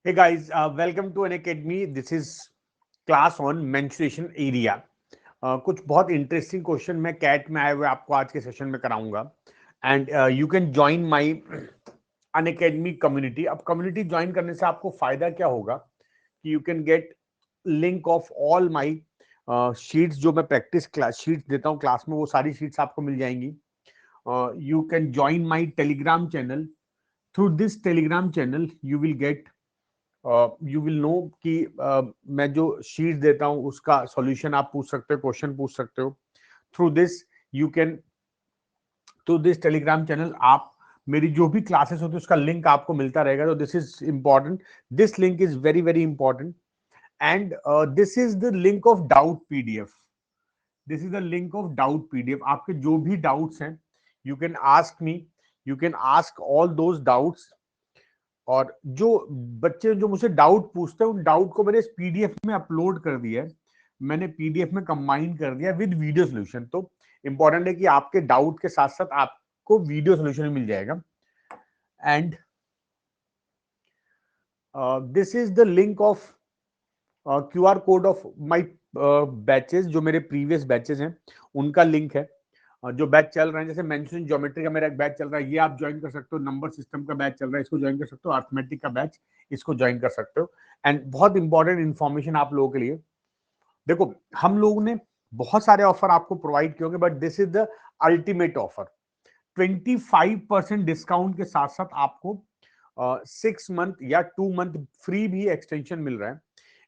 Hey guys, welcome to an academy. This is class on menstruation area. कुछ बहुत interesting question मैं cat में आए हुए आपको आज के सेशन में कराऊंगा and you can join my Unacademy community. अब कम्युनिटी ज्वाइन करने से आपको फायदा क्या होगा कि you can get link of all my sheets जो मैं प्रैक्टिस क्लास शीट्स देता हूँ क्लास में, वो सारी शीट्स आपको मिल जाएंगी. You can join my Telegram channel. Through this Telegram channel you will get you will know कि मैं जो शीट देता हूं उसका सॉल्यूशन आप पूछ सकते हो, क्वेश्चन पूछ सकते हो. Through this you can through this Telegram channel आप मेरी जो भी क्लासेस होती है उसका लिंक आपको मिलता रहेगा. तो this is important. This link is very very important and this is the link of doubt PDF. This is the link of doubt PDF. आपके जो भी डाउट्स हैं you can ask me. You can ask all those doubts. और जो बच्चे जो मुझसे doubt पूछते हैं उन डाउट को मैंने इस पीडीएफ में अपलोड कर दिया है. मैंने पीडीएफ में कंबाइन कर दिया विद वीडियो सोल्यूशन. तो इंपॉर्टेंट है कि आपके डाउट के साथ साथ आपको वीडियो सोल्यूशन मिल जाएगा. And this is the link of QR code of my batches. जो मेरे प्रीवियस बैचेस हैं उनका लिंक है. जो बैच चल रहे हैं, जैसे मेंशनिंग ज्योमेट्री का मेरा एक बैच चल रहा है, ये आप ज्वाइन कर सकते हो. नंबर सिस्टम का बैच चल रहा है, इसको ज्वाइन कर सकते हो. अर्थमेटिक का बैच, इसको ज्वाइन कर सकते हो. एंड बहुत इंपॉर्टेंट इंफॉर्मेशन आप लोगों के लिए. देखो, हम लोगों ने बहुत सारे ऑफर आपको प्रोवाइड किए होंगे, but this is the ultimate offer. 25% discount के साथ साथ आपको 6 मंथ या 2 मंथ फ्री भी एक्सटेंशन मिल रहा है.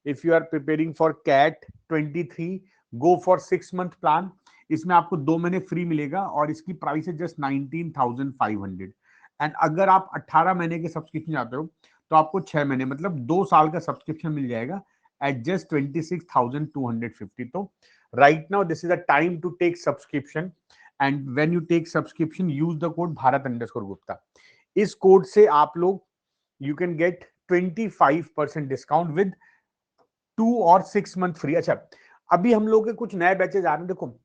If you are preparing for CAT 23, go for 6 month plan. इसमें आपको 2 महीने फ्री मिलेगा और इसकी प्राइस है जस्ट 19,500. एंड अगर आप 18 महीने के सब्सक्रिप्शन चाहते हो तो आपको 6 महीने मतलब 2 साल का सब्सक्रिप्शन मिल जाएगा एट जस्ट 26,250. तो right now this is a time to take subscription. And when you take subscription use the code Bharat Gupta. इस कोड से आप लोग you can get 25% discount with 2 और 6 मंथ फ्री. अच्छा, अभी हम लोग के कुछ नए बैचेज आ रहे हैं. देखो,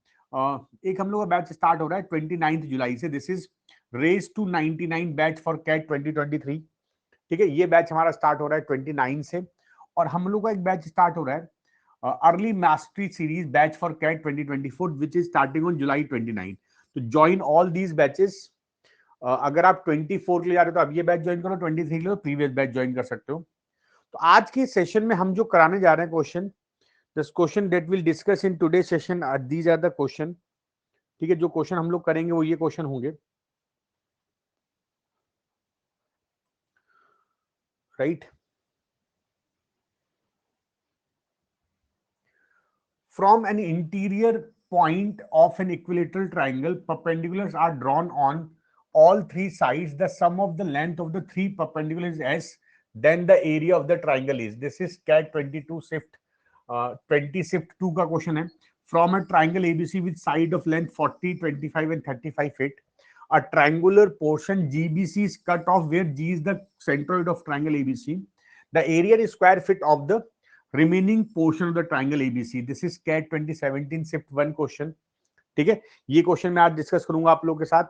एक हम लोग का बैच स्टार्ट हो रहा है 29 जुलाई से. This is race to 99 batch for CAT 2023. ठीक है, ये बैच हमारा स्टार्ट हो रहा है 29 से. और हम लोग का एक बैच स्टार्ट हो रहा है early mastery series batch for CAT 2024 which is starting on July 29. तो ज्वाइन ऑल दीज बैचेस. अगर आप 24 के लिए जा रहे हो तो अब ये बैच ज्वाइन करो, 23 के लिए तो प्रीवियस बैच ज्वाइन कर सकते हो. तो आज के सेशन में हम जो कराने जा रहे हैं question, this question that will discuss in today session, these are the question. ठीक है, जो क्वेश्चन हम लोग करेंगे वो ये क्वेश्चन होंगे. Right. From an interior point of an equilateral triangle, perpendiculars are drawn on all three sides. The sum of the length of the three perpendiculars is S. Then the area of the triangle is. This is CAT 22 shift 20 shift 2 का question है. From a triangle ABC with side of length 40, 25 and 35 feet, a triangular portion GBC is cut off where G is the centroid of triangle ABC. The area is square feet of the remaining portion of the triangle ABC. This is CAT 2017 shift 1 question. ठीक है, ये question मैं आज discuss करूंगा आप लोगों के साथ.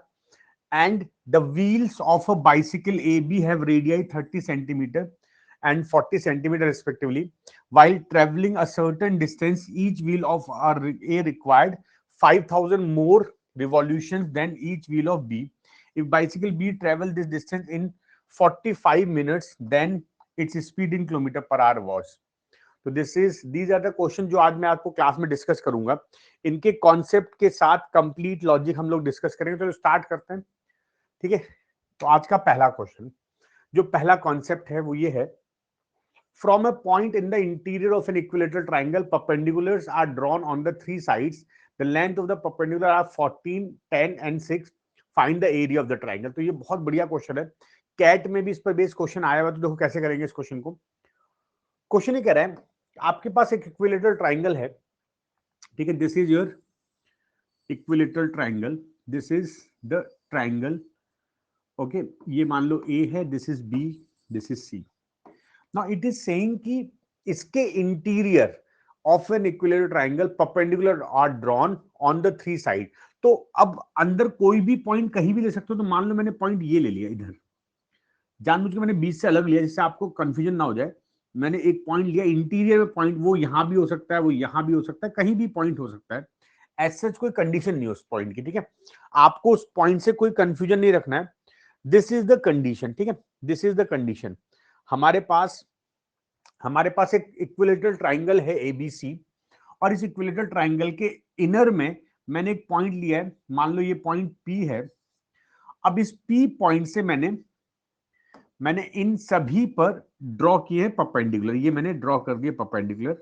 And the wheels of a bicycle AB have radii 30 centimeter and 40 centimeter respectively. While traveling a certain distance, each wheel of A required 5,000 more revolutions than each wheel of B. If bicycle B travel this distance in 45 minutes, then its speed in kilometer per hour was. तो these are the question जो आज मैं आपको class में discuss करूंगा. इनके concept के साथ कंप्लीट लॉजिक हम लोग डिस्कस करेंगे. तो स्टार्ट करते हैं. ठीक है, तो आज का पहला क्वेश्चन, जो पहला कॉन्सेप्ट है वो ये है. From a point in the interior of an equilateral triangle, perpendiculars are drawn on the three sides. The length of the perpendicular are 14, 10 and 6. Find the area of the triangle. तो ये बहुत बढ़िया question है. Cat में भी इस पर base question आया हुआ. तो देखो कैसे करेंगे इस क्वेश्चन को. क्वेश्चन ये कह रहा है आपके पास एक इक्विलेटरल ट्राइंगल है. ठीक है, this is your equilateral triangle. This is the triangle. Okay, ये मान लो ए है, this is B, this is C. Now it is saying कि इसके interior of an equilateral triangle perpendicular are drawn on the three side. तो अब अंदर कोई भी पॉइंट कहीं भी ले सकते हो. तो मान लो मैंने पॉइंट ये ले लिया इधर. जानबूझ के मैंने बीच से अलग लिया जिससे आपको कंफ्यूजन ना हो जाए। मैंने एक पॉइंट लिया इंटीरियर में पॉइंट, वो यहां भी हो सकता है, वो यहां भी हो सकता है, कहीं भी पॉइंट हो सकता है। एज सच कोई कंडीशन नहीं है उस पॉइंट की, ठीक है। आपको उस पॉइंट से कोई कंफ्यूजन नहीं रखना है। दिस इज द कंडीशन, ठीक है, दिस इज द कंडीशन। हमारे पास एक इक्विलेटरल ट्राइंगल है एबीसी, और इस इक्विलेटरल ट्राइंगल के इनर में मैंने एक पॉइंट लिया है, मान लो ये पॉइंट पी है। अब इस पी पॉइंट से मैंने इन सभी पर ड्रॉ किए हैं परपेंडिकुलर। ये मैंने ड्रॉ कर दिया परपेंडिकुलर,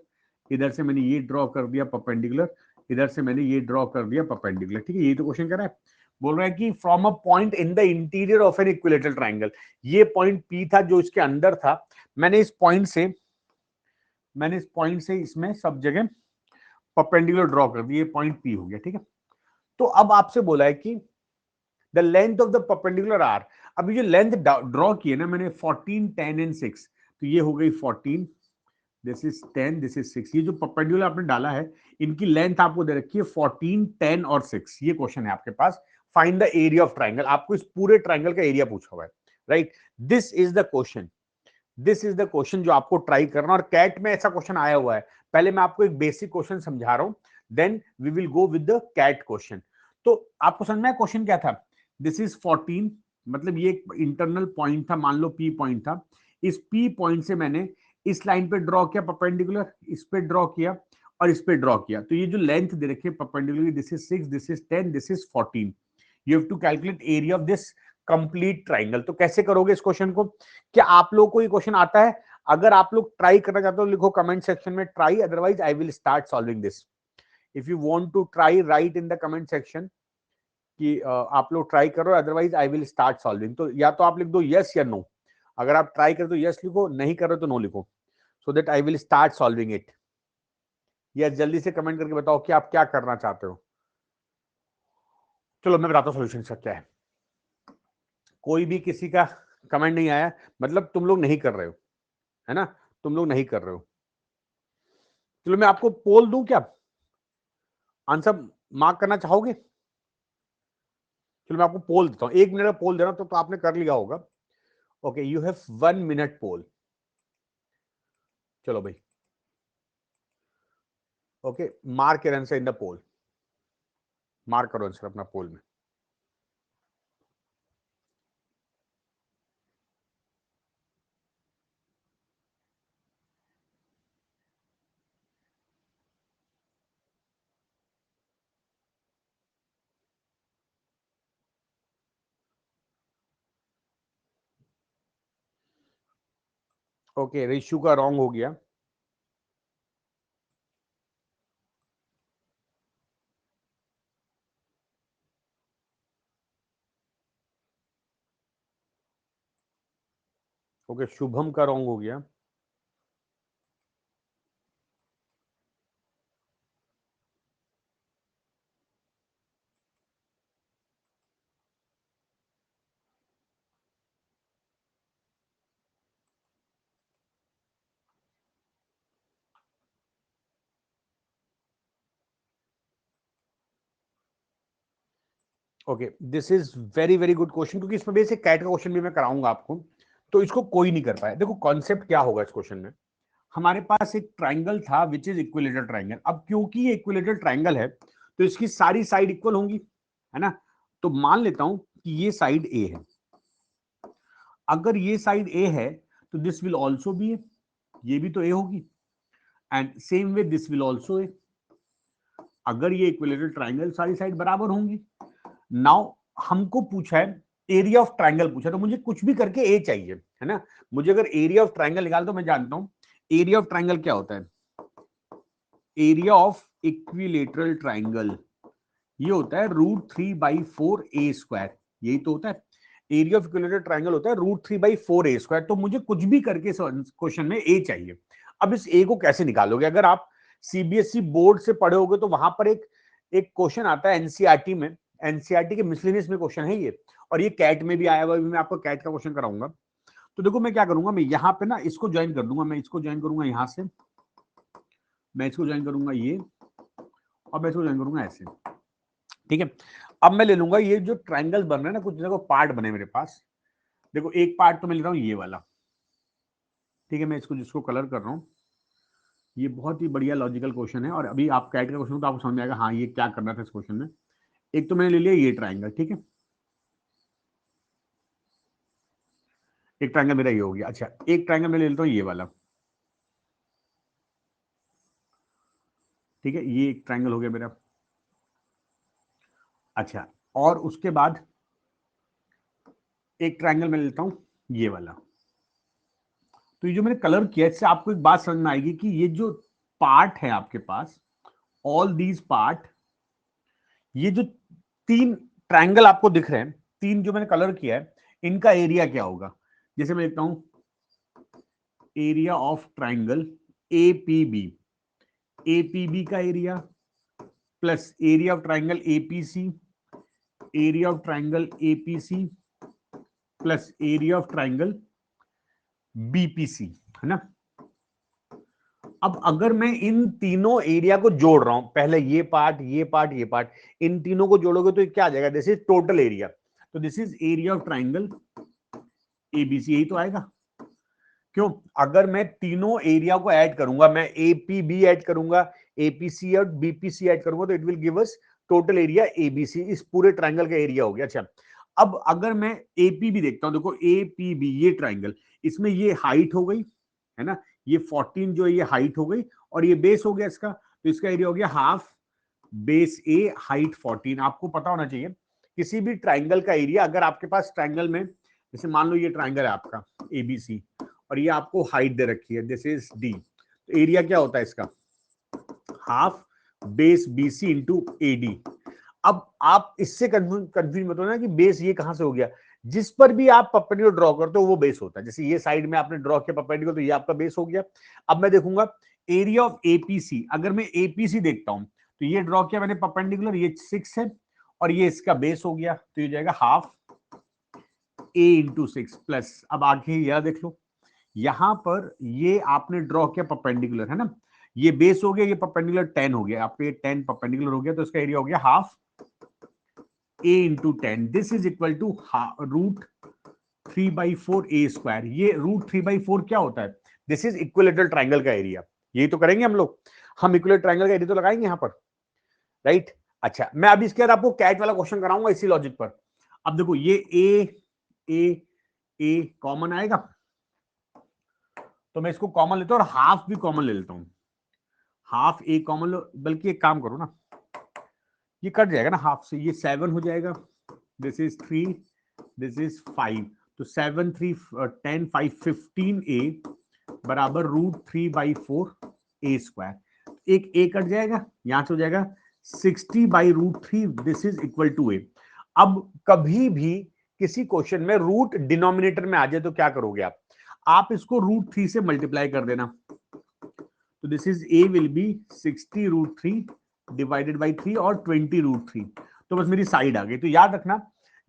इधर से मैंने ये ड्रॉ कर दिया परपेंडिकुलर, इधर से मैंने ये ड्रॉ कर दिया परपेंडिकुलर, ठीक है। ये तो क्वेश्चन कर रहा है, बोल रहा है कि from a point in the interior of an equilateral triangle, ये पॉइंट पी था जो इसके अंदर था, मैंने इस पॉइंट से इसमें सब जगह परपेंडिकुलर ड्रॉ कर दिया, पॉइंट पी हो गया, ठीक है। तो अब आपसे बोला है कि the length of the perpendicular are, अभी जो लेंथ ड्रॉ की है ना मैंने 14, 10 एंड 6, तो ये हो गई 14, दिस इज 10, दिस इज 6। ये जो परपेंडिकुलर आपने डाला है इनकी लेंथ आपको दे रखी है 14, 10 और 6। ये क्वेश्चन है आपके पास, find the area of triangle. आपको इस पूरे ट्राइंगल का एरिया पूछा हुआ है, right. This is the question, this is the question जो आपको ट्राई करना। और कैट में ऐसा क्वेश्चन आया हुआ है, पहले मैं आपको एक बेसिक क्वेश्चन समझा रहा हूं, then we will go with the CAT question. तो आपको समझ में आया क्वेश्चन क्या था। दिस इज 14, मतलब ये एक इंटरनल पॉइंट था, मान लो पी पॉइंट था। इस पी पॉइंट से मैंने इस लाइन पे ड्रॉ किया परपेंडिकुलर, इस पे ड्रॉ किया और इस पे ड्रॉ किया। तो ये जो लेंथ दे रखी है perpendicular, this is 6, this is 10, this is 14। You have to calculate area of this complete triangle. तो कैसे करोगे इस क्वेश्चन को? क्या आप लोगों को ये क्वेश्चन आता है? अगर आप लोग ट्राई करना चाहते हो लिखो कमेंट सेक्शन में try, otherwise I will start solving this. If you want to try, write in the comment section कि आप लोग ट्राई करो, अदरवाइज आई विल स्टार्ट सॉल्विंग। तो या तो आप लिख दो यस या नो। अगर आप ट्राई कर तो यस लिखो, नहीं कर रहे तो नो लिखो, so that I will start solving it. Yes जल्दी से कमेंट करके बताओ कि आप क्या करना चाहते हो। चलो मैं बताता हूँ सोल्यूशन इसका क्या है। कोई भी किसी का कमेंट नहीं आया, मतलब तुम लोग नहीं कर रहे हो, है ना, तुम लोग नहीं कर रहे हो। चलो मैं आपको पोल दूं क्या, आंसर मार्क करना चाहोगे? चलो मैं आपको पोल देता हूं, 1 मिनट का पोल दे रहा हूं, तो आपने कर लिया होगा। Okay, you have 1 minute poll. चलो भाई, okay, mark your answer in the poll. Mark करो आंसर अपना पोल में। ओके, रेशू का रॉन्ग हो गया। ओके, शुभम का रॉन्ग हो गया। Okay, this is very very good question, क्योंकि इसमें बेसिक कैट का क्वेश्चन भी मैं कराऊंगा आपको, तो इसको कोई नहीं कर पाया। देखो कॉन्सेप्ट क्या होगा इस क्वेश्चन में, हमारे पास एक ट्राइंगल था विच इज इक्विलेटरल ट्राइंगल। अब क्योंकि ये इक्विलेटरल ट्राइंगल है तो इसकी सारी साइड इक्वल होंगी, है ना। तो मान लेता हूं कि ये साइड ए है। अगर ये साइड ए है तो दिस विल ऑल्सो बी ए, ये भी तो ए होगी। And same way this will also a. अगर ये इक्विलेटरल ट्राइंगल सारी साइड बराबर होंगी। नाउ हमको पूछा है एरिया ऑफ ट्राइंगल पूछा, तो मुझे कुछ भी करके ए चाहिए, है ना। मुझे अगर एरिया ऑफ ट्राइंगल निकाल, तो मैं जानता हूं एरिया ऑफ ट्राइंगल क्या होता है। एरिया ऑफ इक्विलेटरल ट्राइंगल ये होता है √3/4 a²। यही तो होता है एरिया ऑफ इक्विलेटरल ट्राइंगल, होता है √3/4 a²। तो मुझे कुछ भी करके क्वेश्चन में ए चाहिए। अब इस ए को कैसे निकालोगे? अगर आप सीबीएसई बोर्ड से पढ़े होगे तो वहां पर एक एक क्वेश्चन आता है एनसीईआरटी में, एनसीईआरटी के मिसलेनियस में क्वेश्चन है ये, और ये कैट में भी आया हुआ है। मैं आपको कैट का क्वेश्चन कराऊंगा। तो देखो मैं क्या करूंगा, मैं यहाँ पे ना इसको ज्वाइन कर दूंगा, मैं इसको ज्वाइन करूंगा यहाँ से, मैं इसको ज्वाइन करूंगा ये, और मैं इसको ज्वाइन करूंगा ऐसे, ठीक है। अब मैं ले लूंगा ये जो ट्राइंगल बन रहे हैं ना, कुछ देखो पार्ट बने मेरे पास, देखो एक पार्ट तो मैं ले रहा हूं ये वाला, ठीक है, मैं इसको जिसको कलर कर रहा हूं, ये बहुत ही बढ़िया लॉजिकल क्वेश्चन है, और अभी आप कैट का क्वेश्चन तो आपको समझ में आएगा हाँ ये क्या करना था इस क्वेश्चन में। एक तो मैंने ले लिया ये ट्राइंगल, ठीक है, एक ट्राइंगल मेरा ये हो गया। अच्छा एक ट्राइंगल मैं ले लेता हूँ ये वाला, ठीक है, ये एक ट्राइंगल हो गया मेरा। अच्छा और उसके बाद एक ट्राइंगल मैं लेता हूं ये वाला। तो ये जो मैंने कलर किया इससे आपको एक बात समझ में आएगी कि ये जो पार्ट है आपके पास, ऑल दीज पार्ट, ये जो तीन ट्राइंगल आपको दिख रहे हैं, तीन जो मैंने कलर किया है, इनका एरिया क्या होगा। जैसे मैं लिखता हूं area of triangle APB, APB का area plus area of triangle APC, area of triangle APC plus area of triangle BPC, है ना। अब अगर मैं इन तीनों एरिया को जोड़ रहा हूं, पहले ये पार्ट ये पार्ट ये पार्ट, इन तीनों को जोड़ोगे तो क्या आ जाएगा, दिस इज टोटल एरिया। तो this is area of triangle ABC, यही तो आएगा। क्यों, अगर मैं तीनों एरिया को ऐड करूंगा, मैं एपीबी ऐड करूंगा, एपीसी और बीपीसी ऐड करूंगा, तो it will give us total area ABC, इस पूरे ट्राइंगल का एरिया हो गया। अच्छा अब अगर मैं एपीबी देखता हूं, देखो एपीबी ये ट्राइंगल, इसमें ये हाइट हो गई, है ना, ये 14 जो है ये हाइट हो गई, और ये बेस हो गया इसका, तो इसका एरिया हो गया हाफ बेस ए हाइट 14। आपको पता होना चाहिए किसी भी ट्राइंगल का एरिया, अगर आपके पास ट्राइंगल में, जैसे मान लो ये ट्राइंगल है आपका एबीसी, और ये आपको हाइट दे रखी है, दिस इज डी, तो एरिया क्या होता है इसका, half base BC into AD. अब आप इससे कंफ्यूज मत होना कि बेस ये कहां से हो गया, जिस पर भी आप परपेंडिकुलर ड्रॉ करते हो वो बेस होता है। जैसे ये साइड में आपने ड्रॉ किया परपेंडिकुलर, तो ये आपका बेस हो गया। अब मैं देखूंगा एरिया ऑफ एपीसी, अगर मैं एपीसी देखता हूं, तो ये ड्रॉ किया मैंने परपेंडिकुलर, ये 6 है, और ये इसका बेस हो गया, तो ये जाएगा हाफ ए इंटू 6 प्लस, अब आगे यह देख लो, यहां पर ये आपने ड्रॉ किया परपेंडिकुलर, है ना, ये बेस हो गया, ये परपेंडिकुलर 10 हो गया, आपको ये 10 परपेंडिकुलर हो गया, तो इसका एरिया हो गया half a into 10, this is equal to √3/4 a square. ये √3/4 क्या होता है, दिस इज इक्विलेटरल ट्राइंगल का एरिया। यही तो करेंगे हम लोग, हम इक्विलेटरल ट्राइंगल का एरिया तो लगाएंगे यहां पर, राइट। अच्छा मैं अभी इसके बाद आपको कैट वाला क्वेश्चन कराऊंगा इसी लॉजिक पर। अब देखो ये ए कॉमन आएगा, तो मैं इसको कॉमन लेता हूं और हाफ भी कॉमन ले लेता हूं, हाफ ए कॉमन लो, बल्कि एक काम करो ना, ये कट जाएगा ना हाफ से, ये 7 हो जाएगा, दिस इज 3, दिस इज 5, तो 7 3 10 5 15 ए बराबर √3/4 ए स्क्वायर। एक ए कट जाएगा, यहां से हो जाएगा 60/√3, दिस इज इक्वल टू ए। अब कभी भी किसी क्वेश्चन में रूट डिनोमिनेटर में आ जाए तो क्या करोगे आप इसको √3 से मल्टीप्लाई कर देना, तो this is a will be 60√3 divided by 3 और 20√3, तो बस मेरी साइड आ गई। तो याद रखना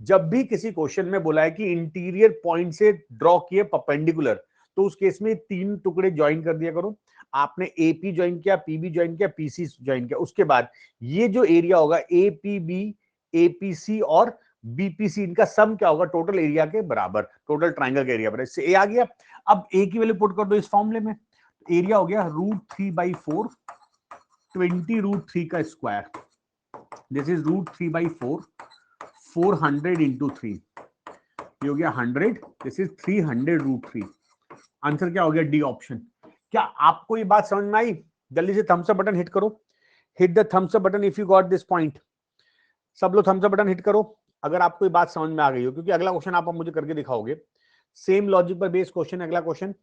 जब भी किसी क्वेश्चन में बोला है कि इंटीरियर पॉइंट से ड्रॉ किए परपेंडिकुलर, तो उस केस में तीन टुकड़े ज्वाइन कर दिया करो। आपने एपी ज्वाइन किया, पीबी ज्वाइन किया, पीसी ज्वाइन किया, उसके बाद ये जो एरिया होगा एपीबी एपीसी और बीपीसी, इनका सम क्या होगा, टोटल एरिया के बराबर, टोटल ट्राइंगल का एरिया बराबर। इससे ए आ गया। अब ए की वैल्यू पुट कर दो इस फॉर्मूले में, एरिया हो गया √3/4 20√3 का स्क्वायर, दिस इज √3/4 400 इंटू 3, ये हो गया 100, दिस इज 300√3। आंसर क्या हो गया, डी ऑप्शन। क्या आपको ये बात समझ में आई, जल्दी से थम्स अप बटन हिट करो, hit the thumbs up button if you got this point. सब लोग थम्स अप बटन हिट करो अगर आपको ये बात समझ में आ गई हो, क्योंकि अगला क्वेश्चन आप मुझे करके दिखाओगे, सेम लॉजिक पर बेस्ड क्वेश्चन, अगला क्वेश्चन।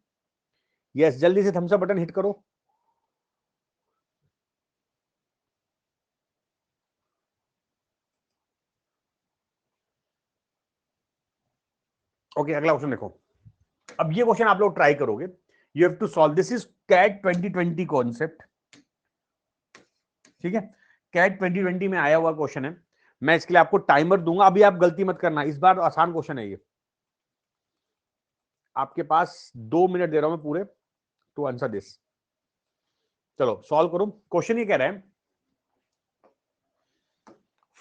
यस जल्दी से थम्स अप बटन हिट करो। ओके अगला क्वेश्चन देखो, अब ये क्वेश्चन आप लोग ट्राई करोगे, you have to solve, this is CAT 2020 concept, ठीक है, कैट 2020 में आया हुआ क्वेश्चन है। मैं इसके लिए आपको टाइमर दूंगा, अभी आप गलती मत करना, इस बार आसान क्वेश्चन है ये, आपके पास 2 मिनट दे रहा हूं मैं पूरे टू आंसर दिस। चलो सॉल्व करो। क्वेश्चन ये कह रहा है,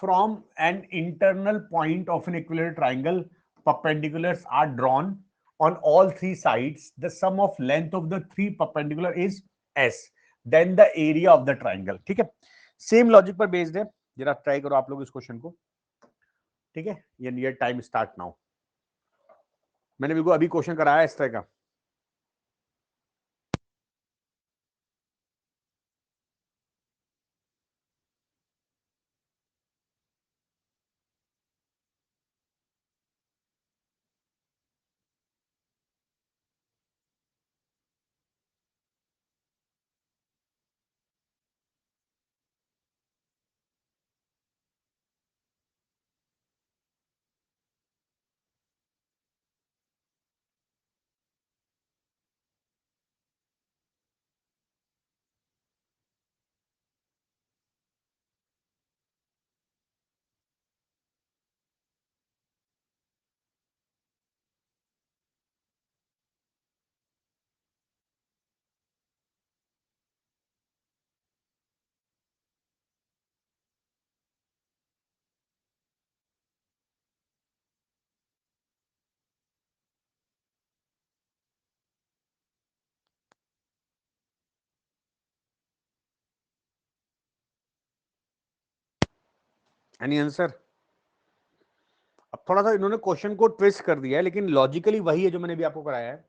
from an internal point of an equilateral triangle perpendiculars are drawn on all three sides, the sum of length of the three perpendicular is s, then the area of the triangle. ठीक है, same logic पर based है, जरा try करो आप लोग इस question को. ठीक है, ये टाइम स्टार्ट नाउ. मैंने बिल्कुल अभी क्वेश्चन कराया इस तरह का. Any answer? अब थोड़ा सा इन्होंने क्वेश्चन को ट्विस्ट कर दिया है, लेकिन लॉजिकली वही है जो मैंने भी आपको कराया है.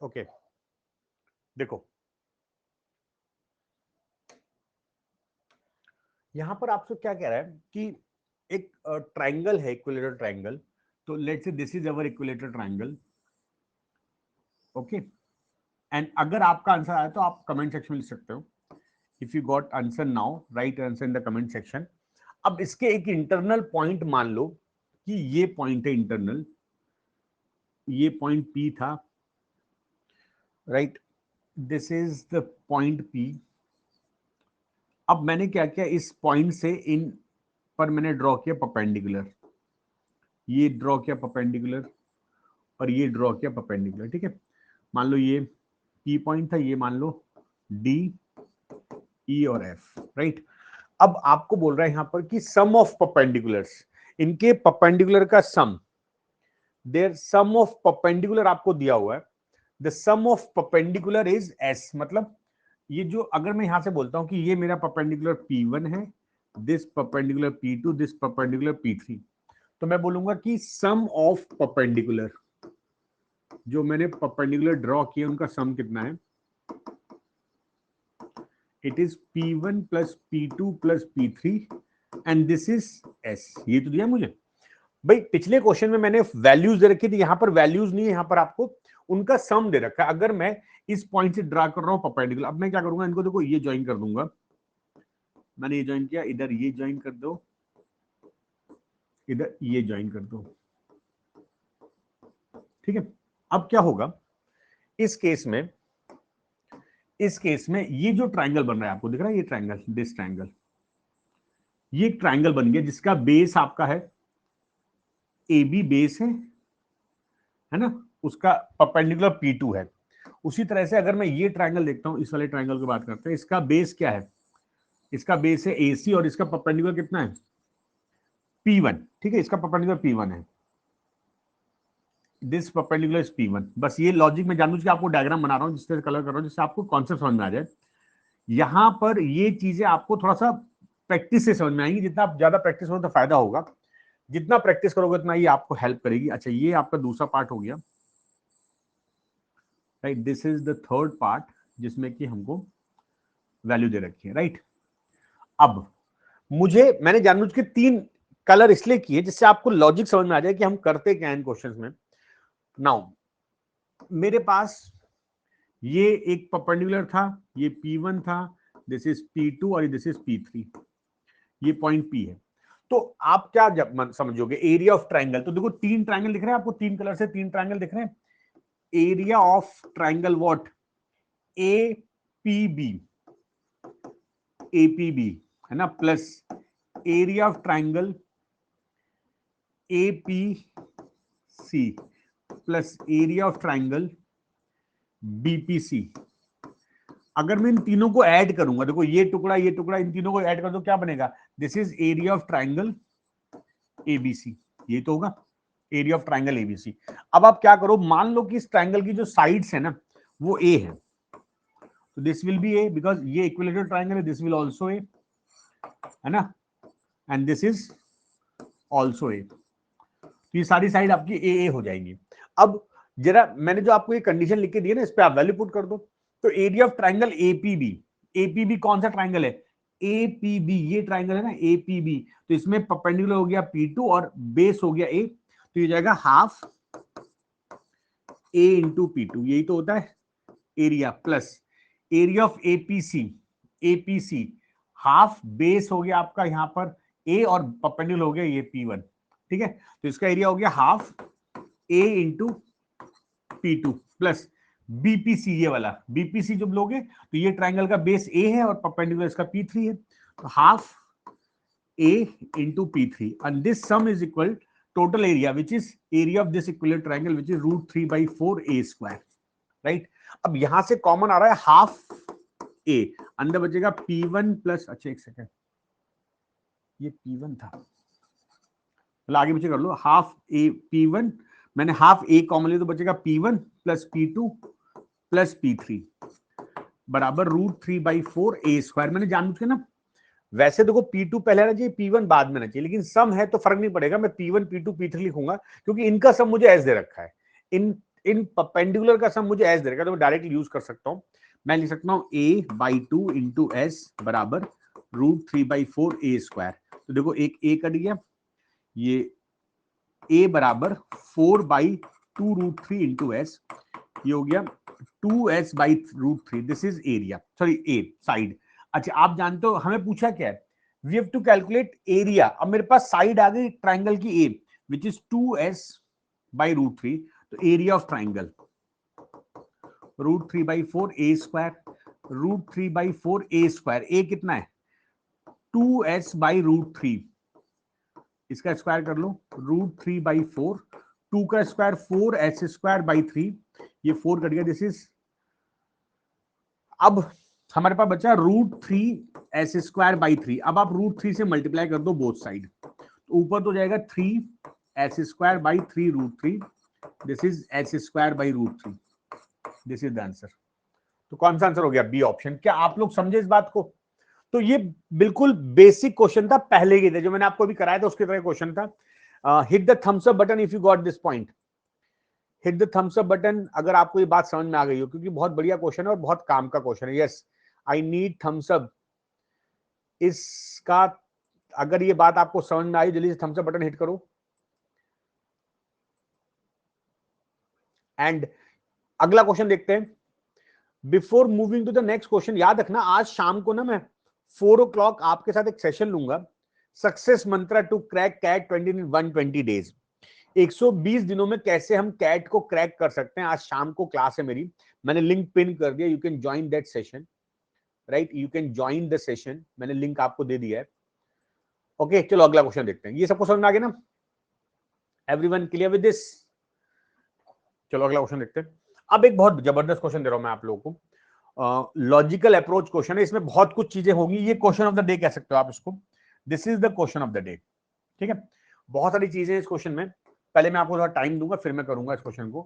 ओके, देखो यहां पर आपसे क्या कह रहा है कि एक ट्राइंगल है, इक्विलेटरल ट्राइंगल. तो let's say this is our equilateral triangle. Okay, and अगर आपका आंसर आया तो आप कमेंट सेक्शन में लिख सकते हो. If you got answer now, right answer in the comment section. अब इसके एक इंटरनल पॉइंट मान लो कि ये पॉइंट है इंटरनल, ये पॉइंट P था, right. This is the point P. अब मैंने क्या किया, इस पॉइंट से इन पर मैंने ड्रॉ किया परपेंडिकुलर, ये ड्रॉ किया परपेंडिकुलर और ये ड्रॉ किया परपेंडिकुलर. ठीक है, मान लो ये P पॉइंट था, ये मान लो D, E और F, राइट. अब आपको बोल रहा है यहां पर कि सम ऑफ परपेंडिकुलर्स, इनके परपेंडिकुलर का sum, their sum of perpendicular आपको दिया हुआ है. The sum of perpendicular is S. मतलब ये जो, अगर मैं यहां से बोलता हूं कि ये मेरा परपेंडिकुलर P1 है, this perpendicular P2, this perpendicular P3, तो मैं बोलूंगा कि सम ऑफ परपेंडिकुलर, जो मैंने परपेंडिकुलर ड्रॉ किए उनका सम कितना है. It is P1 plus P2 plus P3 and this is S. ये तो दिया मुझे भाई. पिछले क्वेश्चन में मैंने वैल्यूज दे रखी थी, यहां पर वैल्यूज नहीं है, यहां पर आपको उनका सम दे रखा है. अगर मैं इस पॉइंट से ड्रा कर रहा हूं परपेंडिकुलर, अब मैं क्या करूंगा, इनको देखो ये ज्वाइन कर दूंगा. मैंने ये ज्वाइन किया, इधर ये ज्वाइन कर दो, इधर ये ज्वाइन कर दो. ठीक है, अब क्या होगा इस केस में, इस केस में ये जो ट्राइंगल बन रहा है आपको दिख रहा है, ये ट्राइंगल, दिस ट्राइंगल, ये एक ट्राइंगल बन गया जिसका बेस आपका है AB बेस है ना, उसका परपेंडिकुलर P2 है. उसी तरह से अगर मैं ये ट्राइंगल देखता हूं, इस वाले ट्राइंगल की बात करते हैं, इसका बेस क्या है, इसका बेस है AC और इसका परपेंडिकुलर कितना है P1. ठीक है, इसका परपेंडिकुलर P1 है, दिस परपेंडिकुलर इज P1. बस ये लॉजिक में जानबूझ के आपको डायग्राम बना रहा हूं, जिससे कलर कर रहा हूं, जिससे आपको कॉन्सेप्ट समझ में आ जाए. यहां पर ये चीजें आपको थोड़ा सा प्रैक्टिस से समझ में आएंगी. जितना आप ज्यादा प्रैक्टिस करोगे तो फायदा होगा, जितना प्रैक्टिस करोगे उतना ये आपको हेल्प करेगी. अच्छा, ये आपका दूसरा पार्ट हो गया, right. This is the third part जिसमें कि हमको वैल्यू दे रखी है, राइट. अब मैंने जानबूझ के 3 कलर इसलिए किए जिससे आपको लॉजिक समझ में आ जाए कि हम करते क्या इन क्वेश्चंस में. नाउ मेरे पास ये एक परपेंडिकुलर था, ये P1 था, दिस इज P2 और दिस इज P3, ये पॉइंट P है. तो आप क्या जब समझोगे एरिया ऑफ ट्राइंगल, तो देखो 3 ट्राइंगल दिख रहे हैं आपको, 3 कलर से 3 ट्राइंगल दिख रहे हैं. Area of triangle what, APB, APB है ना, plus area of triangle APC plus area of triangle BPC। अगर मैं इन तीनों को ऐड करूंगा, देखो ये टुकड़ा इन तीनों को ऐड कर दो, क्या बनेगा? This is area of triangle ABC। ये तो होगा एरिया ऑफ ट्राइंगल ABC। अब आप क्या करो, मान लो कि इस ट्राइंगल की जो साइड्स है ना वो A है, तो this will be A because ये इक्विलेटरल ट्राइंगल है, दिस विल ऑल्सो A, है ना, and this is also A। तो ये सारी साइड आपकी A हो जाएंगी। अब जरा मैंने जो आपको ये कंडीशन लिख के दी है ना, इस पे आप वैल्यू पुट कर दो। तो एरिया ऑफ ट्राइंगल APB कौन सा ट्राइंगल है? APB, ये ट्राइंगल है ना APB, तो इसमें परपेंडिकुलर हो गया P2 और बेस हो गया A, तो ये जाएगा हाफ A इंटू P2, यही तो होता है area, plus area of APC half base हो गया आपका यहां पर A और परपेंडिकुलर हो गया ये P1, ठीक है, तो इसका एरिया हो गया half A into P2 plus BPC, ये वाला BPC जब लोगे तो ये ट्राइंगल का बेस A है और परपेंडिकुलर इसका P3 है, तो half A into P3 and this sum is equal total area which is area of this equilateral triangle which is root 3 by 4 A square, right? अब यहां से कॉमन आ रहा है हाफ A, अंदर बचेगा P1 प्लस, अच्छा एक सेकेंड, ये P1 था, तो आगे पीछे कर लो, हाफ A P1, मैंने हाफ A कॉमन लिया तो बचेगा P1 plus P2 plus P3 बराबर रूट 3 बाई 4 A स्क्वायर। मैंने जानबूझ के ना, वैसे देखो P2 पहले आना चाहिए, P1 बाद में आना चाहिए, लेकिन सम है तो फर्क नहीं पड़ेगा, मैं P1 P2 P3 लिखूंगा क्योंकि इनका सम मुझे एस दे रखा है, इन इन परपेंडिकुलर का सम मुझे एस दे रखा है, तो मैं डायरेक्टली यूज कर सकता हूं। मैं लिख सकता हूं A/2 इंटू एस बराबर रूट 3 बाई 4 A स्क्वायर। तो देखो एक A कट गया, ये A बराबर 4 बाई 2 रूट 3 इंटू एस, ये हो गया 2s by root 3, this is area, sorry A side. अच्छा आप जानते हो हमें पूछा क्या है, we have to calculate area. अब मेरे पास साइड आ गई ट्राइंगल की A which is 2s by root 3, तो area of triangle root 3 by 4 A square, root 3 by 4 A square, A कितना है 2s बाई रूट 3, इसका स्क्वायर कर लो रूट 3 बाई 4, 2 का स्क्वायर 4s स्क्वायर बाई 3, ये 4 कट गया, दिस इज, अब हमारे पास बचा रूट 3 s स्क्वायर बाई 3। अब आप रूट 3 से मल्टीप्लाई कर दो बोथ साइड, तो ऊपर तो जाएगा 3s square by 3 root 3, this is s square by root 3, this is the answer. तो कौन सा आंसर हो गया? B option. क्या आप लोग समझे इस बात को? तो ये बिल्कुल बेसिक क्वेश्चन था, पहले के थे जो मैंने आपको अभी कराया था उसके तरह क्वेश्चन था। Hit the thumbs up button if you got this point, hit the thumbs up button अगर आपको ये बात समझ में आ गई हो, क्योंकि बहुत बढ़िया क्वेश्चन है और बहुत काम का क्वेश्चन है। Yes, I need thumbs up, इसका अगर ये बात आपको समझ में आई, जल्दी से थम्स अप बटन हिट करो। एंड अगला क्वेश्चन देखते हैं। Before moving to the next question, याद रखना आज शाम को ना मैं 4 o'clock आपके साथ एक सेशन लूंगा, success mantra to crack CAT 120 days, 120 दिनों में कैसे हम कैट को क्रैक कर सकते हैं। आज शाम को क्लास है मेरी, मैंने लिंक पिन कर दिया, you can join that session, right, you can join the session, मैंने लिंक आपको दे दिया है। ओके चलो अगला क्वेश्चन देखते हैं। ये सबको समझ में आ गया ना? Everyone clear with this? चलो अगला क्वेश्चन देखते हैं। अब एक बहुत जबरदस्त क्वेश्चन दे रहा हूं मैं आप लोगों को, लॉजिकल अप्रोच क्वेश्चन है, इसमें बहुत कुछ चीजें होंगी, ये क्वेश्चन ऑफ द डे कह सकते हो आप इसको, this is the question of the day, ठीक है। बहुत सारी चीजें इस क्वेश्चन में, पहले मैं आपको थोड़ा टाइम दूंगा फिर मैं करूंगा इस क्वेश्चन को।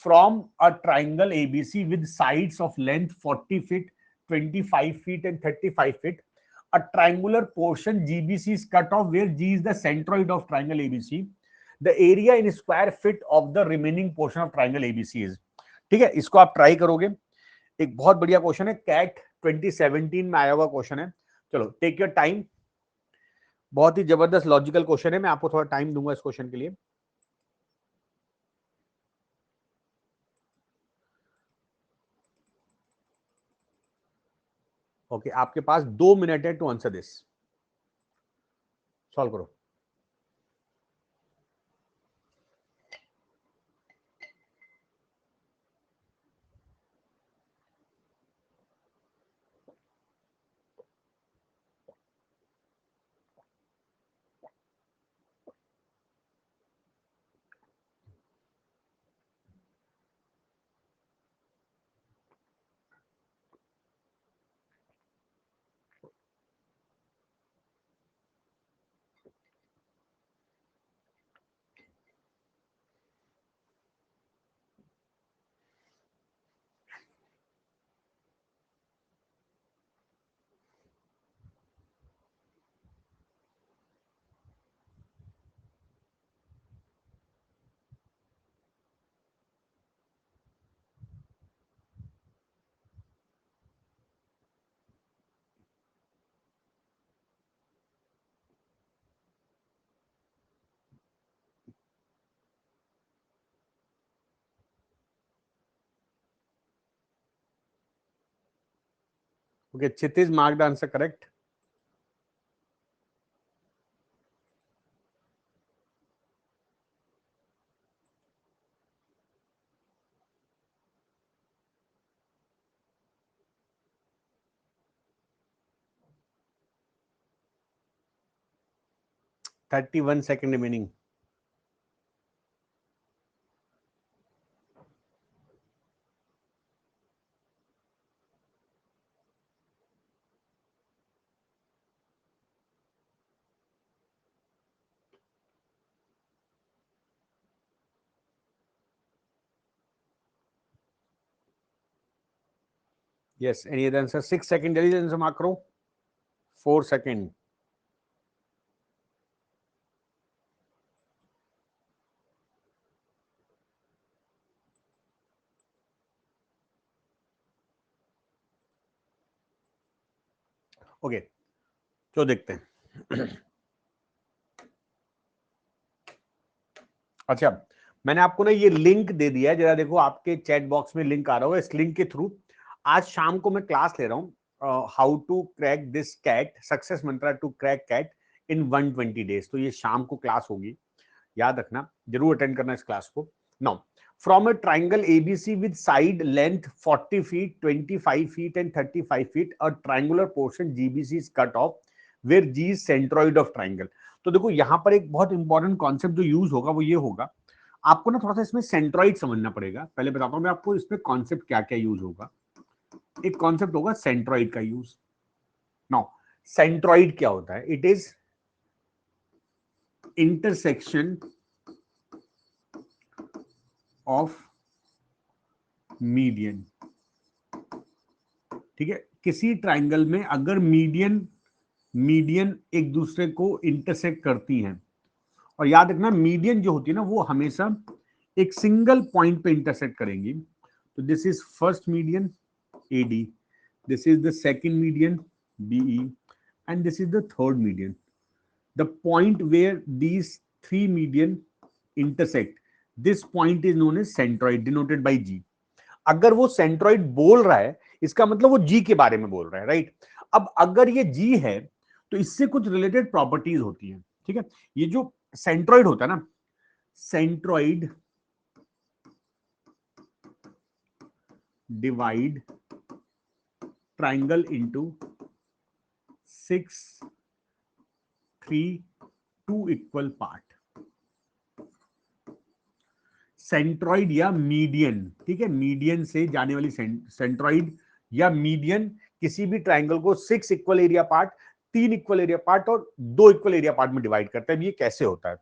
From a triangle ABC with sides of length 40 feet, 25 feet and 35 feet, a triangular portion GBC is cut off where G is the centroid of triangle ABC. The area in square feet of the remaining portion of triangle ABC is, ठीक है, इसको आप try करोगे। एक बहुत बढ़िया question है, cat 2017 में आया हुआ क्वेश्चन है। चलो टेक योर टाइम, बहुत ही जबरदस्त लॉजिकल क्वेश्चन है, मैं आपको थोड़ा टाइम दूंगा इस क्वेश्चन के लिए। ओके आपके पास 2 मिनट है टू आंसर दिस, सॉल्व करो। Okay, Chitiz marked the answer correct. Thirty-one second remaining. Yes, any other answer? 6 second. जल्दी से आंसर मार्क करो. 4 second. ओके, तो देखते हैं. अच्छा, मैंने आपको ना ये लिंक दे दिया है, जरा देखो आपके चैट बॉक्स में लिंक आ रहा होगा. इस लिंक के थ्रू आज शाम को मैं क्लास ले रहा हूँ, how to crack this CAT, success mantra to crack CAT in 120 days. तो ये शाम को क्लास होगी, याद रखना, जरूर अटेंड करना इस क्लास को. Now, from a triangle ABC with side length 40 feet, 25 feet and 35 feet, a triangular portion GBC is cut off where G is centroid of triangle. तो देखो यहां पर एक बहुत इंपॉर्टेंट कॉन्सेप्ट जो यूज होगा वो ये होगा, आपको ना थोड़ा सा इसमें सेंट्रॉइड समझना पड़ेगा. पहले बताता हूं मैं आपको इसमें कॉन्सेप्ट क्या क्या यूज होगा. एक कॉन्सेप्ट होगा सेंट्रॉइड का यूज. नाउ, सेंट्रॉइड क्या होता है? It is intersection of median. ठीक है, किसी ट्राइंगल में अगर मीडियन एक दूसरे को इंटरसेक्ट करती हैं, और याद रखना मीडियन जो होती है ना वो हमेशा एक सिंगल पॉइंट पे इंटरसेक्ट करेंगी. तो this is first median AD, this is the second median BE, and this is the third median. The point where these three median intersect, this point is known as centroid, denoted by G. अगर वो centroid बोल रहा है, इसका मतलब वो जी के बारे में बोल रहा है, राइट? अब अगर ये जी है तो इससे कुछ रिलेटेड प्रॉपर्टीज होती हैं. ठीक है, ये जो सेंट्रॉइड होता है ना, centroid divide triangle into 6, 3, 2 equal part. Centroid या मीडियन, ठीक है, मीडियन से जाने वाली सेंट्रॉइड या मीडियन किसी भी ट्राइंगल को 6 equal area part, 3 equal area part और 2 इक्वल एरिया पार्ट में डिवाइड करता है. ये कैसे होता है?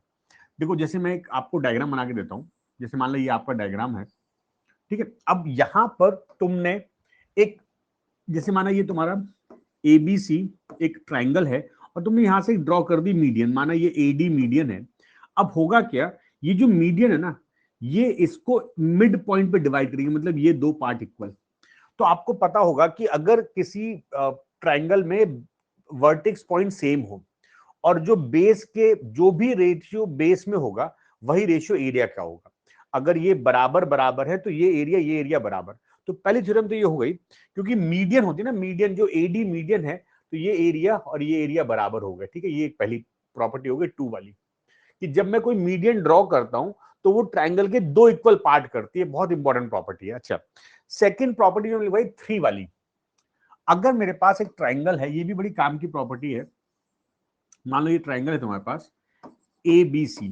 देखो, जैसे मैं एक आपको डायग्राम बना के देता हूं. जैसे मान लो ये आपका डायग्राम है, ठीक है. अब यहां पर तुमने एक, जैसे माना ये तुम्हारा ABC एक ट्राइंगल है और तुमने यहां से ड्रॉ कर दी मीडियन, माना ये AD मीडियन है. अब होगा क्या, ये जो मीडियन है ना, ये इसको मिड पॉइंट पे डिवाइड करेंगे, मतलब ये दो पार्ट इक्वल. तो आपको पता होगा कि अगर किसी ट्राइंगल में वर्टेक्स पॉइंट सेम हो और जो बेस के जो भी रेशियो बेस में होगा वही रेशियो एरिया का होगा. अगर ये बराबर बराबर है तो ये एरिया बराबर. तो पहली थ्योरम तो ये हो गई, क्योंकि मीडियन होती है ना, मीडियन जो AD मीडियन है, तो ये एरिया और ये एरिया बराबर हो गए. ठीक है, ये एक पहली प्रॉपर्टी हो गई 2 वाली, कि जब मैं कोई मीडियन ड्रॉ करता हूं तो वो ट्राइंगल के 2 इक्वल पार्ट करती है. बहुत इंपॉर्टेंट प्रॉपर्टी है. अच्छा, सेकंड प्रॉपर्टी जो भाई 3 वाली, अगर मेरे पास एक ट्राइंगल है, ये भी बड़ी काम की प्रॉपर्टी है. मान लो ये ट्राइंगल है तुम्हारे पास ABC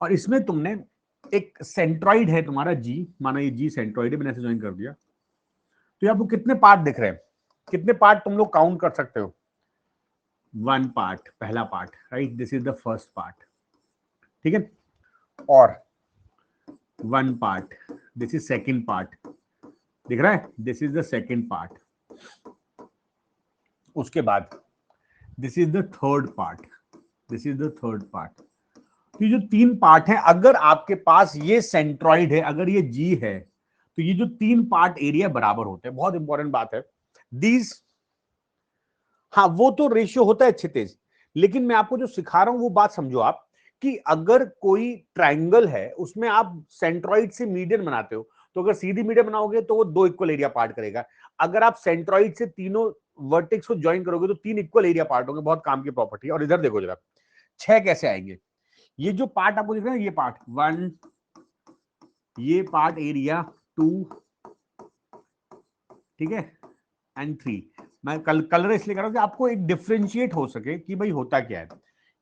और इसमें तुमने एक सेंट्रॉइड है तुम्हारा G, माना ये G सेंट्रॉइड है, मैंने ऐसे ज्वाइन कर दिया. तो आपको कितने पार्ट दिख रहे हैं? कितने पार्ट तुम लोग काउंट कर सकते हो? 1 पार्ट, पहला part, right? This is the first part. ठीक है, और 1 part, this is second part. दिख रहा है? This is the second part. उसके बाद this is the third part, this is the third part. तो ये जो 3 पार्ट है, अगर आपके पास ये सेंट्रॉइड है, अगर ये G है, तो ये जो 3 पार्ट एरिया बराबर होते हैं. बहुत इंपॉर्टेंट बात है. दीज, हाँ वो तो रेशियो होता है क्षितिज, लेकिन मैं आपको जो सिखा रहा हूं वो बात समझो आप, कि अगर कोई ट्राइंगल है उसमें आप सेंट्रॉइड से मीडियन बनाते हो, तो अगर सीधी मीडियन बनाओगे तो वो 2 इक्वल एरिया पार्ट करेगा. अगर आप सेंट्रॉइड से तीनों वर्टेक्स को ज्वाइन करोगे तो 3 इक्वल एरिया पार्ट होंगे, बहुत काम की प्रॉपर्टी है। और इधर देखो जरा 6 कैसे आएंगे, ये जो पार्ट आपको दिख रहा है, ये पार्ट 1, ये पार्ट एरिया 2, ठीक है, एंड 3। मैं कलर इसलिए कर रहा हूं कि आपको एक डिफ्रेंशिएट हो सके कि भाई होता क्या है।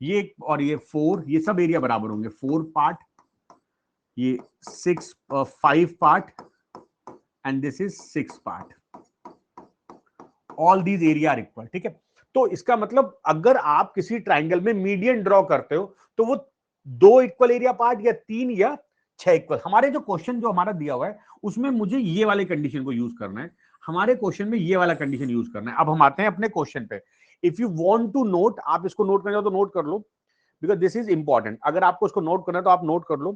ये और ये 4, ये सब एरिया बराबर होंगे, 4 पार्ट, ये 6 5 part and this is 6 part, all these area are equal, ठीक है। तो इसका मतलब अगर आप किसी ट्राइंगल में मीडियन ड्रॉ करते हो तो वो 2 इक्वल एरिया पार्ट या 3 या 6 इक्वल। हमारे जो क्वेश्चन जो हमारा दिया हुआ है उसमें मुझे ये वाले कंडीशन को यूज करना है, हमारे क्वेश्चन में ये वाला कंडीशन यूज करना है। अब हम आते हैं अपने क्वेश्चन पे। If you want to note, आप इसको नोट करना चाहो तो नोट कर लो, बिकॉज दिस इज इंपॉर्टेंट। अगर आपको इसको नोट करना है तो आप नोट कर लो।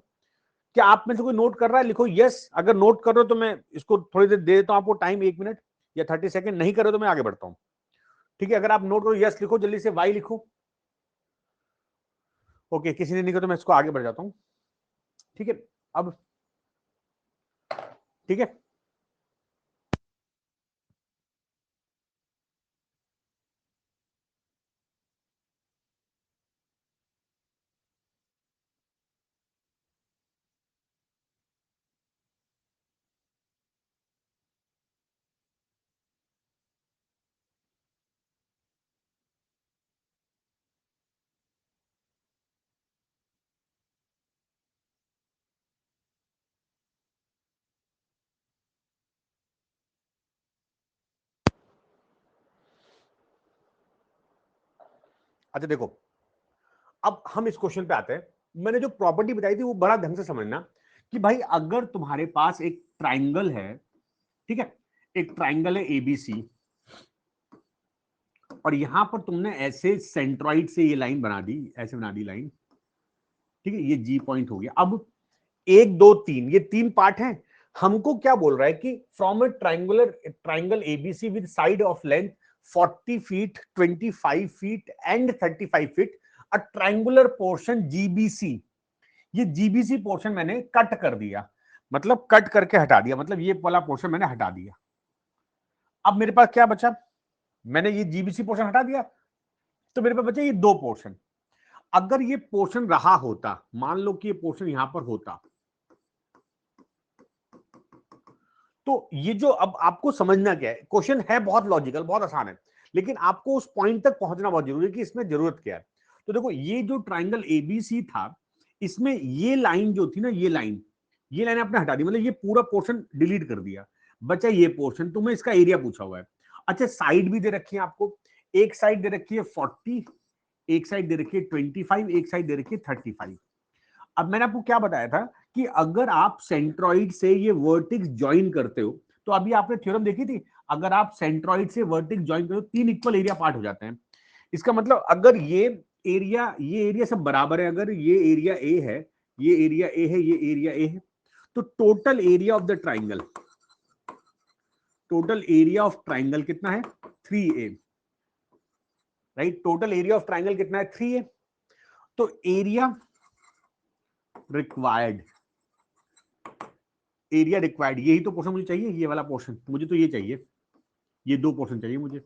क्या आप में से कोई नोट कर रहा है? लिखो यस। अगर नोट कर रहे हो तो मैं इसको थोड़ी देर दे देता हूं आपको टाइम, 1 मिनट या 30 सेकंड। नहीं कर रहे हो तो मैं आगे बढ़ता हूं, ठीक है। अगर आप नोट करो यस लिखो, जल्दी से वाई लिखो। ओके, किसी ने नहीं कहा तो मैं इसको आगे बढ़ जाता हूं, ठीक है। अब ठीक है, अच्छा देखो, अब हम इस क्वेश्चन पे आते हैं। मैंने जो प्रॉपर्टी बताई थी वो बड़ा ढंग से समझना कि भाई अगर तुम्हारे पास एक ट्राइंगल है, ठीक है, एक ट्राइंगल है एबीसी, और यहां पर तुमने ऐसे सेंट्रॉइड से ये लाइन बना दी, ऐसे बना दी लाइन, ठीक है, ये जी पॉइंट हो गया। अब 1 2 3, ये 3 पार्ट हैं। हमको क्या बोल रहा है कि from A triangle ABC with side of length 40 feet, 25 feet and 35 feet, a triangular portion GBC, ये जीबीसी पोर्शन मैंने कट कर दिया, मतलब कट करके हटा दिया, मतलब ये वाला पोर्शन मैंने हटा दिया। अब मेरे पास क्या बचा? मैंने ये जीबीसी पोर्शन हटा दिया, तो मेरे पास बचा ये 2 पोर्शन। अगर ये पोर्शन रहा होता, मान लो कि ये पोर्शन यहां पर होता, तो ये जो अब आपको समझना क्या है, क्वेश्चन है बहुत लॉजिकल, बहुत आसान है, लेकिन आपको उस पॉइंट तक पहुंचना बहुत जरूरी है कि इसमें जरूरत क्या है। तो देखो, ये जो ट्राइंगल एबीसी था, इसमें ये लाइन जो थी ना, ये लाइन आपने हटा दी, मतलब ये पूरा पोर्शन डिलीट कर दिया, बचा ये पोर्शन। तुम्हें इसका एरिया पूछा हुआ है। अच्छा, साइड भी दे रखी है आपको, एक साइड दे रखी है 40, एक साइड दे रखी है 25, एक साइड दे रखी है 35। अब मैंने आपको क्या बताया था कि अगर आप सेंट्रॉइड से ये वर्टिक्स ज्वाइन करते हो, तो अभी आपने थ्योरम देखी थी, अगर आप सेंट्रॉइड से वर्टिक्स ज्वाइन करो 3 इक्वल एरिया पार्ट हो जाते हैं। इसका मतलब अगर ये एरिया सब बराबर है, अगर ये एरिया ए है, ये एरिया ए है, ये एरिया ए है, तो total area of the triangle, total area of triangle कितना है? 3a, right. Total area of triangle कितना है? 3a। तो एरिया रिक्वायर्ड, एरिया रिक्वायर्ड, यही तो पोर्शन मुझे चाहिए, ये वाला पोर्शन मुझे तो ये चाहिए, ये 2 पोर्शन चाहिए मुझे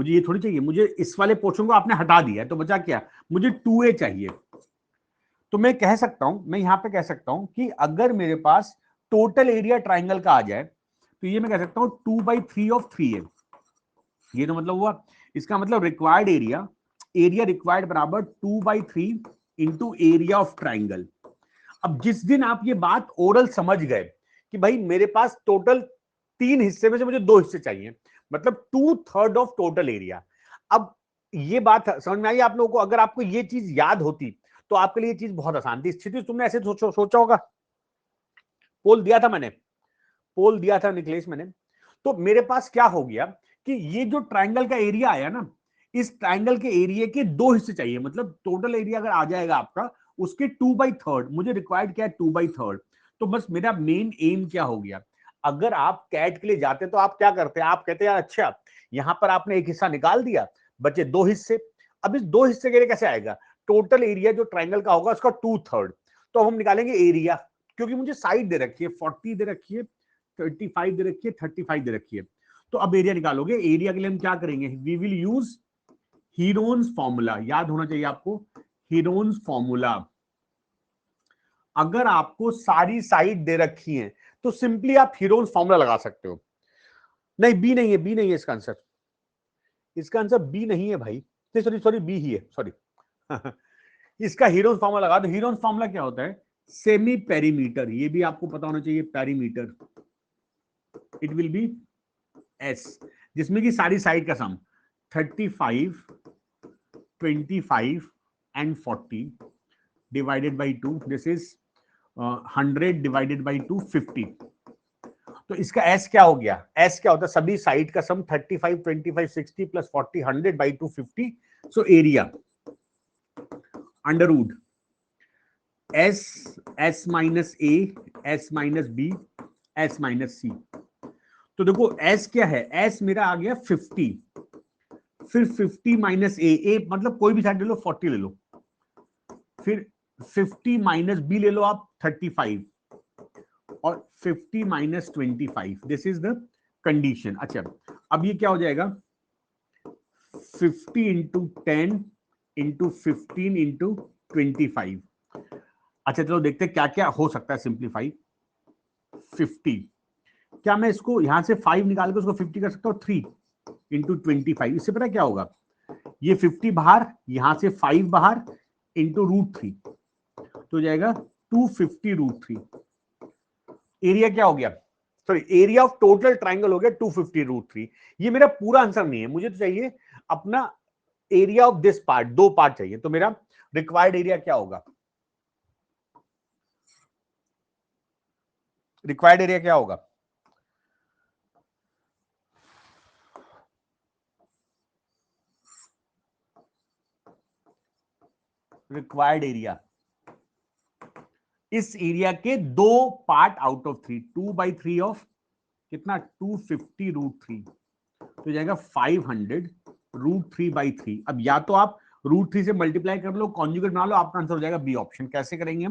ये थोड़ी चाहिए, मुझे इस वाले पोर्शन को आपने हटा दिया है, तो बचा क्या? मुझे 2a चाहिए। तो मैं कह सकता हूं, मैं यहां पे कह सकता हूं कि अगर मेरे पास टोटल एरिया ट्राइंगल का आ जाए, तो ये मैं कह सकता हूं 2/3 ऑफ 3a। ये तो मतलब हुआ, इसका मतलब रिक्वायर्ड एरिया, एरिया रिक्वायर्ड बराबर 2/3 इंटू एरिया ऑफ ट्राइंगल। अब जिस दिन आप ये बात ओरल समझ गए कि भाई मेरे पास टोटल 3 हिस्से में से मुझे 2 हिस्से चाहिए, मतलब 2/3 ऑफ टोटल एरिया। अब ये बात समझ में आई आप लोगों को? अगर आपको ये चीज याद होती तो आपके लिए ये चीज बहुत आसान थी। स्थिति तुमने ऐसे सोचा होगा, पोल दिया था मैंने, पोल दिया था निकलेश मैंने। तो मेरे पास क्या हो गया कि ये जो ट्राइंगल का एरिया आया ना, इस ट्राइंगल के एरिया के 2 हिस्से चाहिए, मतलब टोटल एरिया अगर आ जाएगा आपका, उसके 2/3, मुझे रिक्वायर्ड क्या है? 2/3। तो बस मेरा मेन एम क्या हो गया, अगर आप कैट के लिए जाते तो आप क्या करते? आप कहते यार अच्छा, यहां पर आपने एक हिस्सा निकाल दिया, बचे 2 हिस्से। अब इस 2 हिस्से के लिए कैसे आएगा? टोटल एरिया जो ट्राइंगल का होगा उसका 2/3, तो हम निकालेंगे एरिया, क्योंकि मुझे साइड दे रखी है 40 दे रखी है, 35 दे रखी है, 35 दे रखी है। तो अब एरिया निकालोगे। एरिया के लिए हम क्या करेंगे, we will use Heron's formula. याद होना चाहिए आपको हीरोन्स फॉर्मूला। अगर आपको सारी साइड दे रखी है तो सिंपली आप हीरोन्स फॉर्मूला लगा सकते हो। नहीं, बी नहीं है, बी नहीं है इसका आंसर। इसका आंसर बी नहीं है भाई, सॉरी सॉरी, बी ही है, सॉरी। इसका हीरोन्स फॉर्मूला लगा दो। हीरोन्स फॉर्मूला क्या होता है, सेमी पेरीमीटर। ये भी आपको पता होना चाहिए, perimeter it will be S, जिसमें कि सारी साइड का sum 35, 25 and 40 divided by 2, this is 100 divided by 2, 50। तो इसका एस क्या हो गया, एस क्या होता है, सभी साइड का sum 35, 25, 60 plus 40, 100 by 2, 50। So area under root S, S minus A, S minus B, S minus C. तो देखो एस क्या है, एस मेरा आ गया 50, फिर 50 माइनस ए मतलब कोई भी साइड ले लो, 40 ले लो, फिर 50 माइनस बी ले लो आप 35, और 50 minus 25, this is the condition. अच्छा, अब ये क्या हो जाएगा, 50 इंटू 10 इंटू 15 इंटू 25। अच्छा चलो देखते हैं क्या क्या हो सकता है सिंप्लीफाई। 50, क्या मैं इसको यहां से 5 निकाल के उसको 50 कर सकता हूँ, 3 इंटू 25। इससे पता क्या होगा, ये 50 बाहर, यहां से 5 बाहर, इंटू √3, तो जाएगा 250 √3। एरिया क्या हो गया, sorry area of total triangle हो गया 250 √3। ये मेरा पूरा आंसर नहीं है, मुझे तो चाहिए अपना एरिया ऑफ दिस पार्ट, दो पार्ट चाहिए। तो मेरा रिक्वायर्ड एरिया क्या होगा, रिक्वायर्ड एरिया क्या होगा, रिक्वायर्ड एरिया इस एरिया के दो पार्ट आउट ऑफ 3, 2/3 ऑफ कितना, 250 √3, तो जाएगा 500 √3/3। अब या तो आप √3 से मल्टीप्लाई कर लो, कॉन्जुगेट बना लो, आपका आंसर हो जाएगा बी ऑप्शन। कैसे करेंगे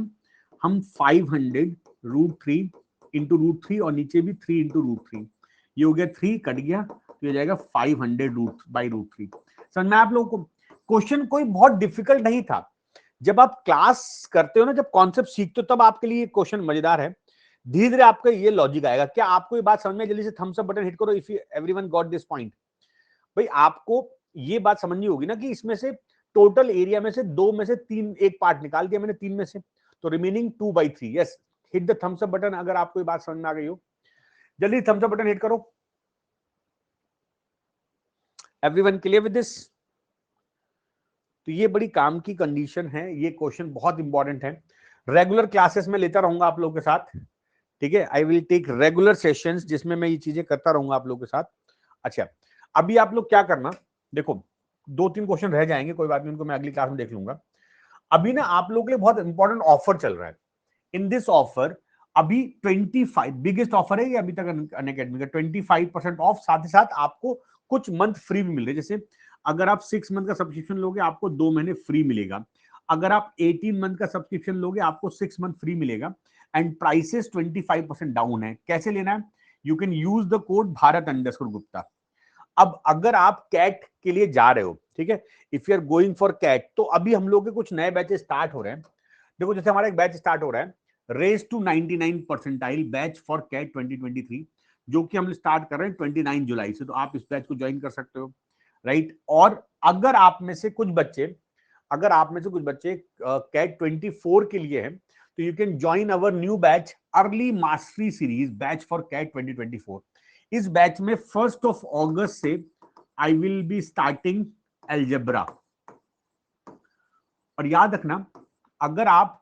हम 500 √3 इंटू √3 और नीचे भी 3 इंटू √3, ये हो गया 3 कट गया, तो ये जाएगा 500 √3। समझ में आप लोगों को, क्वेश्चन कोई बहुत डिफिकल्ट नहीं था। जब आप क्लास करते हो ना, जब कॉन्सेप्ट सीखते हो, तब आपके लिए क्वेश्चन मजेदार है। धीरे धीरे आपका ये लॉजिक आएगा। क्या आपको ये बात समझ में, जल्दी से थम्स अप बटन हिट करो if everyone got this point. भाई आपको ये बात समझनी होगी ना कि इसमें से टोटल एरिया में से दो में से तीन, एक पार्ट निकाल दिया मैंने तीन में से, तो remaining 2/3। Yes, hit the thumbs up button अगर आपको ये बात समझ में आ गई हो। जल्दी थम्स अप बटन हिट करो। Everyone clear with this? तो ये बड़ी काम की कंडीशन है, ये क्वेश्चन बहुत इंपॉर्टेंट है। रेगुलर क्लासेस में लेता रहूंगा आप लोगों के साथ, ठीक है। I will take regular sessions जिसमें मैं ये चीजें करता रहूंगा आप लोगों के साथ। अच्छा, अभी आप लोग क्या करना, देखो 2-3 क्वेश्चन रह जाएंगे, कोई बात नहीं, उनको मैं अगली क्लास में देख लूंगा। अभी ना आप लोगों के लिए बहुत इंपॉर्टेंट ऑफर चल रहा है। इन दिस ऑफर अभी 25 बिगेस्ट ऑफर है ये अभी तक अनअकैडमी का, 25% ऑफ, साथ ही साथ आपको कुछ मंथ फ्री भी मिल रहे हैं। जैसे अगर आप 6 मंथ का सब्सक्रिप्शन लोगे आपको 2 महीने फ्री मिलेगा। अगर आप 18 मंथ का सब्सक्रिप्शन लोगे आपको 6 मंथ फ्री मिलेगा। एंड प्राइसेस 25% डाउन है। कैसे लेना है, you can use the code Bharat Gupta. अब अगर आप कैट के लिए जा रहे हो, ठीक है, if you are going for CAT, तो अभी हम लोग के कुछ नए बैचेस स्टार्ट हो रहे हैं। देखो जैसे हमारा एक बैच स्टार्ट हो रहा है, race to 99 percentile batch for CAT 2023, जो कि हम स्टार्ट कर रहे हैं 29 जुलाई से। तो आप इस बैच को ज्वाइन कर सकते हो, राइट। और अगर आप में से कुछ बच्चे, कैट 24 के लिए हैं, तो you can join our new batch early mastery series batch for CAT 2024। इस बैच में 1 अगस्त से I will be starting algebra. और याद रखना, अगर आप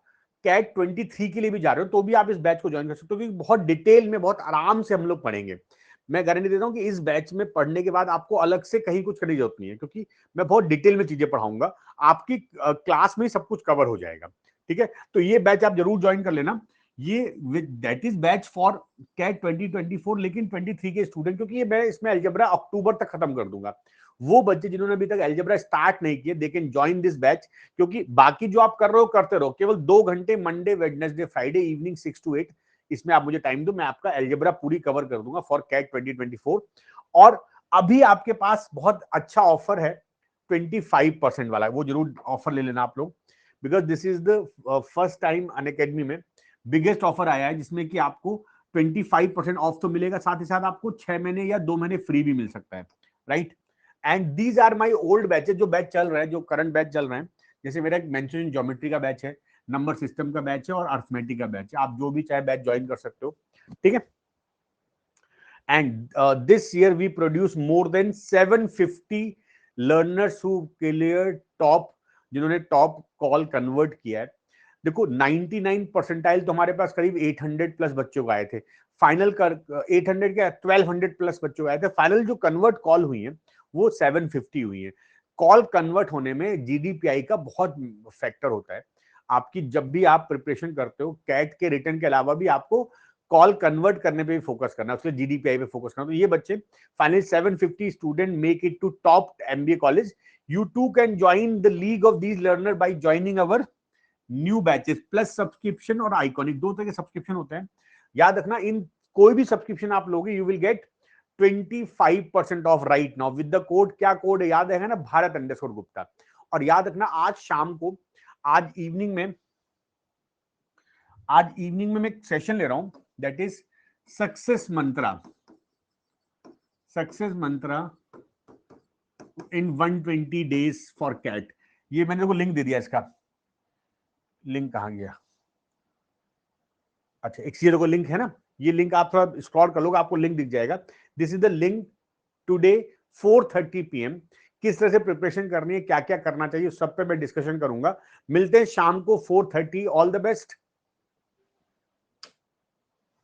कैट 23 के लिए भी जा रहे हो तो भी आप इस बैच को ज्वाइन कर सकते हो, क्योंकि बहुत डिटेल में, बहुत आराम से हम लोग पढ़ेंगे। मैं गारंटी देता हूं कि इस बैच में पढ़ने के बाद आपको अलग से कहीं कुछ करने की जरूरत नहीं है, क्योंकि मैं बहुत डिटेल में चीजें पढ़ाऊंगा। आपकी क्लास में ही सब कुछ कवर हो जाएगा, ठीक है। तो ये बैच आप जरूर ज्वाइन कर लेना। ये that is batch for CAT 2024, लेकिन 23 के स्टूडेंट, क्योंकि ये मैं इसमें अलजेब्रा अक्टूबर तक खत्म कर दूंगा। वो बच्चे जिन्होंने अभी तक अलजेब्रा स्टार्ट नहीं किए, they can join this batch, क्योंकि बाकी जो आप कर रहे हो करते रहो। केवल 2 घंटे Monday Wednesday Friday evening 6 to 8 इसमें आप मुझे टाइम दो, मैं आपका एल्जेब्रा पूरी कवर कर दूंगा फॉर कैट 2024। और अभी आपके पास बहुत अच्छा ऑफर है 25% वाला, वो जरूर ऑफर ले लेना आप लोग, because this is the first time Unacademy में बिगेस्ट ऑफर आया है जिसमें कि आपको 25% ऑफ तो मिलेगा, साथ ही साथ आपको 6 महीने या 2 महीने फ्री भी मिल सकता है, right. And these are my old batches, जो बैच चल रहे हैं, जो करंट बैच चल रहे हैं, जैसे मेरा एक मेंशन ज्योमेट्री का बैच है, नंबर सिस्टम का बैच है और अर्थमेटिक का बैच है, आप जो भी चाहे बैच ज्वाइन कर सकते हो, ठीक है। And this year we produce more than 750 learners who clear top, जिन्होंने टॉप कॉल कन्वर्ट किया है। देखो 99 परसेंटाइल तो हमारे पास करीब 800 प्लस बच्चों को आए थे, फाइनल कर 800 क्या 1200 प्लस बच्चों को आए थे, फाइनल जो कन्वर्ट कॉल हुई है वो 750 हुई है। कॉल कन्वर्ट होने में जीडीपीआई का बहुत फैक्टर होता है। आपकी जब भी आप प्रिपरेशन करते हो, कैट के रिटर्न के अलावा भी आपको कॉल कन्वर्ट करने पे भी फोकस करना है, उसके जीडीपीआई पे फोकस करना। तो ये बच्चे finally 750 student make it to top MBA college. You too can join the league of these learner by joining our new batches plus subscription और आइकॉनिक, दो तरह के सब्सक्रिप्शन होते हैं। याद रखना, इन कोई भी सब्सक्रिप्शन आप लोगे you will gate 25% of right now with the code, क्या कोड है याद है ना, भारत_गुप्ता। और याद रखना आज शाम को, आज इवनिंग में मैं एक सेशन ले रहा हूं, that is success mantra in 120 days for CAT. ये मैंने देखो लिंक दे दिया, इसका लिंक कहां गया, अच्छा एक सीधे को लिंक है ना, ये लिंक आप थोड़ा स्क्रॉल कर लोगे आपको लिंक दिख जाएगा। This is the link today 4:30 PM। किस तरह से प्रिपरेशन करनी है, क्या क्या करना चाहिए, सब पे मैं डिस्कशन करूंगा। मिलते हैं शाम को 4:30। All the best.